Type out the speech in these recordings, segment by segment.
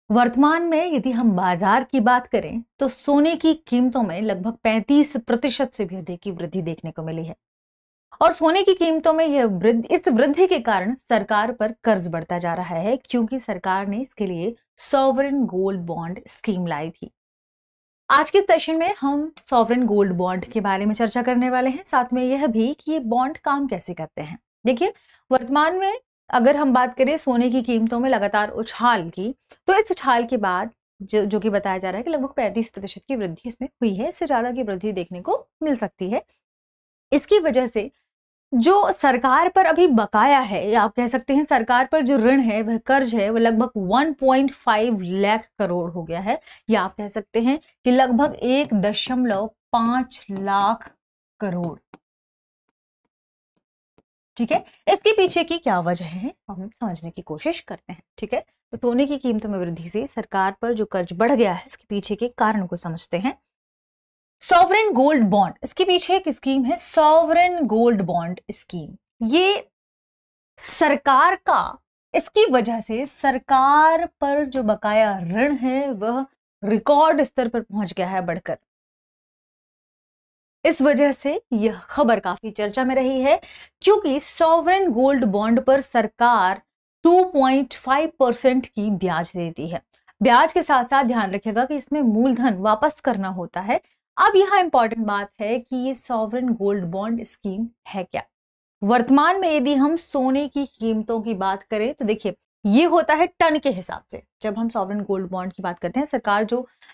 वर्तमान में यदि हम बाजार की बात करें तो सोने की कीमतों में लगभग 35% से भी अधिक की वृद्धि देखने को मिली है। और सोने की कीमतों में इस वृद्धि के कारण सरकार पर कर्ज बढ़ता जा रहा है, क्योंकि सरकार ने इसके लिए सॉवरेन गोल्ड बॉन्ड स्कीम लाई थी। आज के सेशन में हम सॉवरेन गोल्ड बॉन्ड के बारे में चर्चा करने वाले हैं, साथ में यह भी कि ये बॉन्ड काम कैसे करते हैं। देखिए, वर्तमान में अगर हम बात करें सोने की कीमतों में लगातार उछाल की, तो इस उछाल के बाद जो कि बताया जा रहा है कि लगभग 35% की वृद्धि इसमें हुई है। इससे ज्यादा की वृद्धि देखने को मिल सकती है। इसकी वजह से जो सरकार पर अभी बकाया है, या आप कह सकते हैं सरकार पर जो ऋण है, वह कर्ज है, वह लगभग 1.5 लाख करोड़ हो गया है, या आप कह सकते हैं कि लगभग 1.5 लाख करोड़। ठीक है, इसके पीछे की क्या वजह है हम समझने की कोशिश करते हैं। ठीक है, तो सोने की कीमतों में वृद्धि से सरकार पर जो कर्ज बढ़ गया है, इसके पीछे के कारण को समझते हैं। सॉवरेन गोल्ड बॉन्ड, इसके पीछे एक स्कीम है सॉवरेन गोल्ड बॉन्ड स्कीम। ये सरकार का, इसकी वजह से सरकार पर जो बकाया ऋण है वह रिकॉर्ड स्तर पर पहुंच गया है बढ़कर। इस वजह से यह खबर काफी चर्चा में रही है, क्योंकि सॉवरेन गोल्ड बॉन्ड पर सरकार 2.5% की ब्याज देती है। ब्याज के साथ साथ ध्यान रखिएगा कि इसमें मूलधन वापस करना होता है। अब यहां इंपॉर्टेंट बात है कि ये सॉवरेन गोल्ड बॉन्ड स्कीम है क्या। वर्तमान में यदि हम सोने की कीमतों की बात करें तो देखिए, ये होता है टन के हिसाब से। जब हम सॉवरेन गोल्ड बॉन्ड की बात करते हैं, सरकार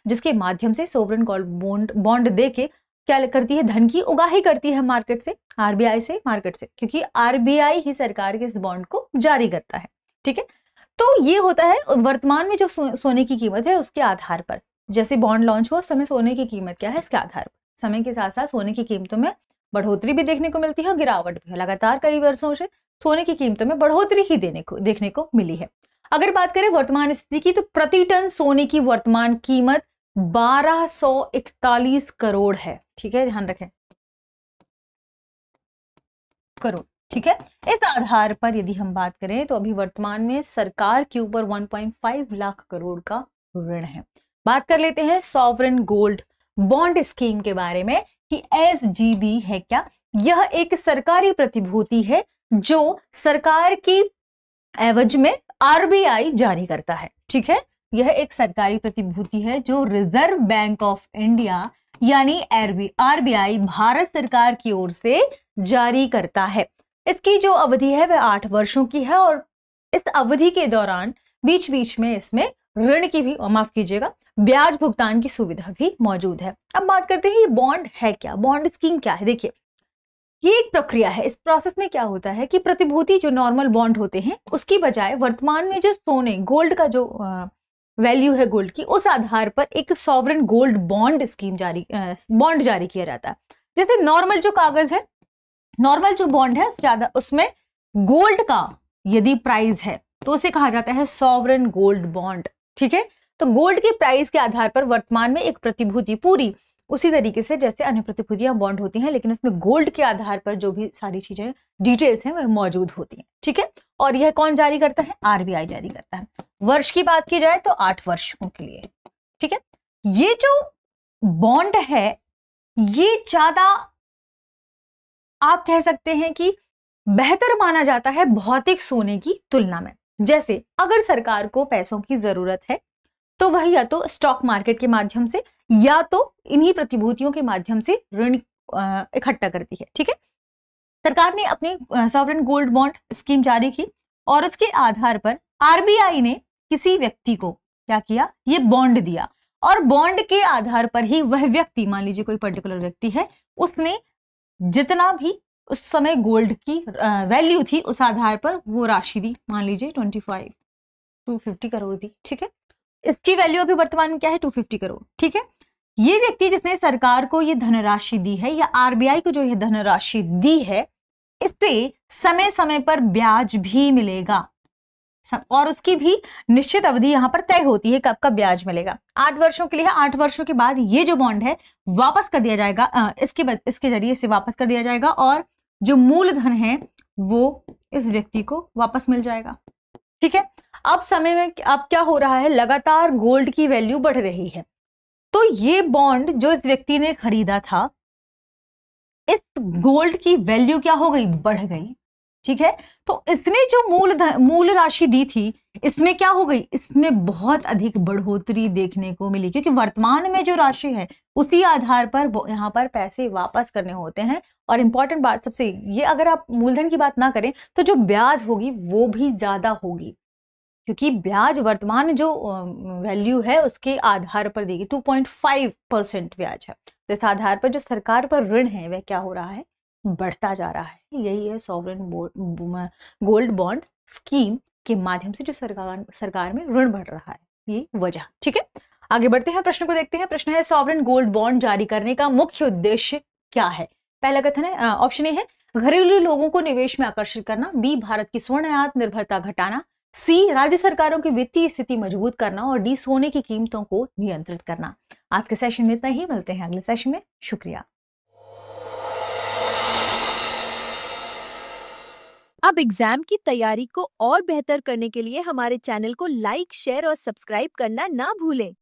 जिसके माध्यम से सॉवरेन गोल्ड बॉन्ड दे के क्या करती है, धन की उगाही करती है मार्केट से, आरबीआई से, मार्केट से, क्योंकि आरबीआई ही सरकार के इस बॉन्ड को जारी करता है। ठीक है, तो ये होता है वर्तमान में जो सोने की कीमत है उसके आधार पर। जैसे बॉन्ड लॉन्च हुआ, उस समय सोने की कीमत क्या है, इसके आधार पर समय के साथ साथ सोने की कीमतों में बढ़ोतरी भी देखने को मिलती है, गिरावट भी। लगातार कई वर्षों से सोने की कीमतों में बढ़ोतरी ही देखने को मिली है। अगर बात करें वर्तमान स्थिति की, तो प्रति टन सोने की वर्तमान कीमत 1241 करोड़ है। ठीक है, ध्यान रखें, करोड़। ठीक है, इस आधार पर यदि हम बात करें तो अभी वर्तमान में सरकार के ऊपर 1.5 लाख करोड़ का ऋण है। बात कर लेते हैं सॉवरेन गोल्ड बॉन्ड स्कीम के बारे में कि एसजीबी है क्या। यह एक सरकारी प्रतिभूति है जो सरकार की एवज में आरबीआई जारी करता है। ठीक है, यह एक सरकारी प्रतिभूति है जो रिजर्व बैंक ऑफ इंडिया यानी आरबीआई भारत सरकार की ओर से जारी करता है। इसकी जो अवधि है वह 8 वर्षों की है, और इस अवधि के दौरान बीच बीच में इसमें ऋण की भी, माफ कीजिएगा, ब्याज भुगतान की सुविधा भी मौजूद है। अब बात करते हैं ये बॉन्ड है क्या, बॉन्ड स्कीम क्या है। देखिए, ये एक प्रक्रिया है। इस प्रोसेस में क्या होता है कि प्रतिभूति जो नॉर्मल बॉन्ड होते हैं उसकी बजाय वर्तमान में जो सोने गोल्ड का जो वैल्यू है गोल्ड की, उस आधार पर एक sovereign gold bond scheme bond जारी किया जाता है। जैसे नॉर्मल जो कागज है, नॉर्मल जो बॉन्ड है उसमें गोल्ड का यदि प्राइस है तो उसे कहा जाता है सॉवरेन गोल्ड बॉन्ड। ठीक है, तो गोल्ड के प्राइस के आधार पर वर्तमान में एक प्रतिभूति पूरी उसी तरीके से जैसे अन्य प्रतिभूतियां बॉन्ड होती हैं, लेकिन उसमें गोल्ड के आधार पर जो भी सारी चीजें डिटेल्स हैं वह मौजूद होती हैं। ठीक है, और यह कौन जारी करता है, आरबीआई जारी करता है। वर्ष की बात की जाए तो 8 वर्षों के लिए। ठीक है, ये जो बॉन्ड है ये ज्यादा आप कह सकते हैं कि बेहतर माना जाता है भौतिक सोने की तुलना में। जैसे अगर सरकार को पैसों की जरूरत है तो वह या तो स्टॉक मार्केट के माध्यम से या तो इन्हीं प्रतिभूतियों के माध्यम से ऋण इकट्ठा करती है। ठीक है, सरकार ने अपनी सॉवरेन गोल्ड बॉन्ड स्कीम जारी की और उसके आधार पर आरबीआई ने किसी व्यक्ति को क्या किया, ये बॉन्ड दिया, और बॉन्ड के आधार पर ही वह व्यक्ति, मान लीजिए कोई पर्टिकुलर व्यक्ति है, उसने जितना भी उस समय गोल्ड की वैल्यू थी उस आधार पर वो राशि दी, मान लीजिए 250 करोड़ दी। ठीक है, इसकी वैल्यू अभी वर्तमान में क्या है, 250 करोड़। ठीक है, ये व्यक्ति जिसने सरकार को ये धनराशि दी है या आरबीआई को जो ये धनराशि दी है, इससे समय समय पर ब्याज भी मिलेगा, और उसकी भी निश्चित अवधि यहां पर तय होती है कब कब ब्याज मिलेगा। 8 वर्षों के लिए है। 8 वर्षों के बाद ये जो बॉन्ड है वापस कर दिया जाएगा, इसके जरिए से वापस कर दिया जाएगा, और जो मूलधन है वो इस व्यक्ति को वापस मिल जाएगा। ठीक है, अब समय में अब क्या हो रहा है, लगातार गोल्ड की वैल्यू बढ़ रही है। तो ये बॉन्ड जो इस व्यक्ति ने खरीदा था, इस गोल्ड की वैल्यू क्या हो गई, बढ़ गई। ठीक है, तो इसने जो मूल राशि दी थी, इसमें क्या हो गई, इसमें बहुत अधिक बढ़ोतरी देखने को मिली, क्योंकि वर्तमान में जो राशि है उसी आधार पर यहाँ पर पैसे वापस करने होते हैं। और इंपॉर्टेंट बात सबसे ये, अगर आप मूलधन की बात ना करें तो जो ब्याज होगी वो भी ज्यादा होगी, क्योंकि ब्याज वर्तमान जो वैल्यू है उसके आधार पर देगी। 2.5% ब्याज है। तो इस आधार पर जो सरकार पर ऋण है वह क्या हो रहा है, बढ़ता जा रहा है। यही है सॉवरेन गोल्ड बॉन्ड स्कीम के माध्यम से जो सरकार में ऋण बढ़ रहा है, ये वजह। ठीक है, आगे बढ़ते हैं, प्रश्न को देखते हैं। प्रश्न है, सॉवरेन गोल्ड बॉन्ड जारी करने का मुख्य उद्देश्य क्या है। पहला कथन है, ऑप्शन ए है घरेलू लोगों को निवेश में आकर्षित करना, बी भारत की स्वर्ण आयात निर्भरता घटाना, सी राज्य सरकारों की वित्तीय स्थिति मजबूत करना, और डी सोने की कीमतों को नियंत्रित करना। आज के सेशन में इतना ही, मिलते हैं अगले सेशन में। शुक्रिया। अब एग्जाम की तैयारी को और बेहतर करने के लिए हमारे चैनल को लाइक, शेयर और सब्सक्राइब करना ना भूलें।